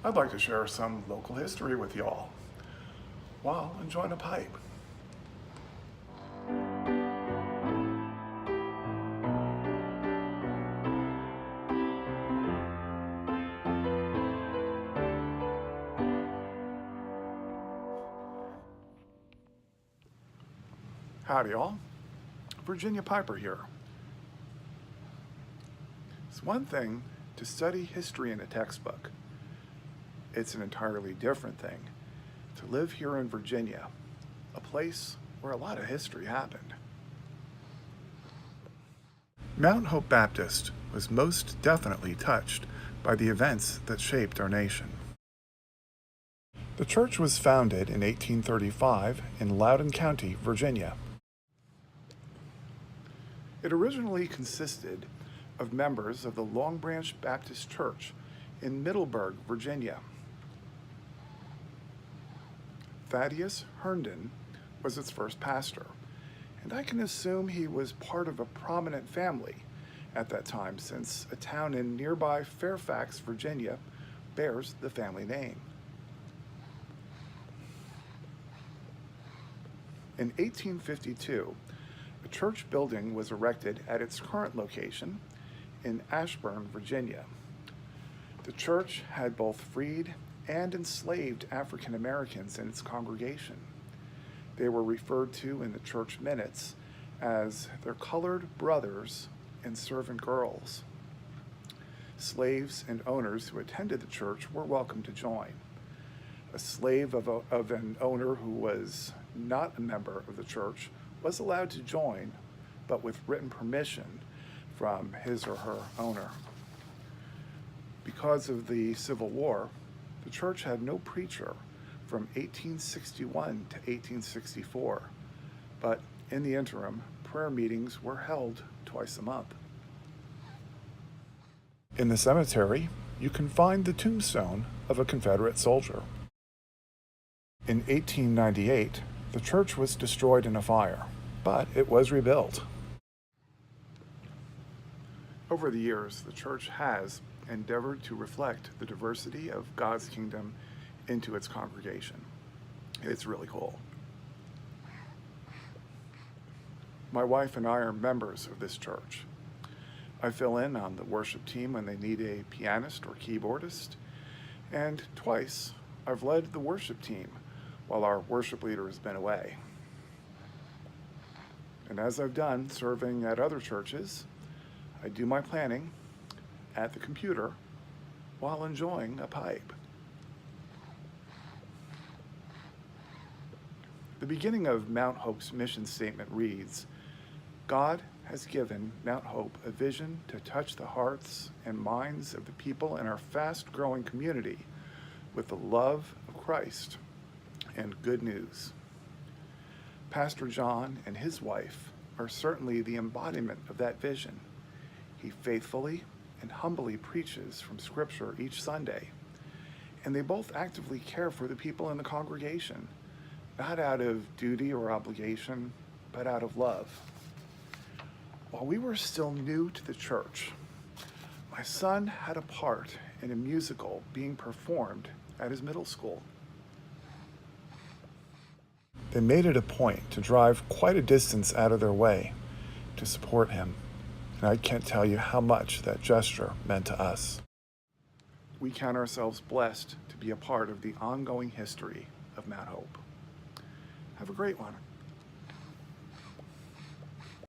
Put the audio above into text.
I'd like to share some local history with y'all while enjoying a pipe. Howdy, y'all. Virginia Piper here. It's one thing to study history in a textbook. It's an entirely different thing to live here in Virginia, a place where a lot of history happened. Mount Hope Baptist was most definitely touched by the events that shaped our nation. The church was founded in 1835 in Loudoun County, Virginia. It originally consisted of members of the Long Branch Baptist Church in Middleburg, Virginia. Thaddeus Herndon was its first pastor, and I can assume he was part of a prominent family at that time, since a town in nearby Fairfax, Virginia, bears the family name. In 1852, a church building was erected at its current location in Ashburn, Virginia. The church had both freed and enslaved African Americans in its congregation. They were referred to in the church minutes as their colored brothers and servant girls. Slaves and owners who attended the church were welcome to join. A slave of an owner who was not a member of the church was allowed to join, but with written permission from his or her owner. Because of the Civil War, the church had no preacher from 1861 to 1864, but in the interim, prayer meetings were held twice a month. In the cemetery, you can find the tombstone of a Confederate soldier. In 1898, the church was destroyed in a fire, but it was rebuilt. Over the years, the church has endeavored to reflect the diversity of God's kingdom into its congregation. It's really cool. My wife and I are members of this church. I fill in on the worship team when they need a pianist or keyboardist, and twice I've led the worship team while our worship leader has been away. And as I've done serving at other churches, I do my planning at the computer while enjoying a pipe. The beginning of Mount Hope's mission statement reads, "God has given Mount Hope a vision to touch the hearts and minds of the people in our fast-growing community with the love of Christ and good news." Pastor John and his wife are certainly the embodiment of that vision. He faithfully and humbly preaches from Scripture each Sunday, and they both actively care for the people in the congregation, not out of duty or obligation, but out of love. While we were still new to the church, my son had a part in a musical being performed at his middle school. They made it a point to drive quite a distance out of their way to support him, and I can't tell you how much that gesture meant to us. We count ourselves blessed to be a part of the ongoing history of Mount Hope. Have a great one.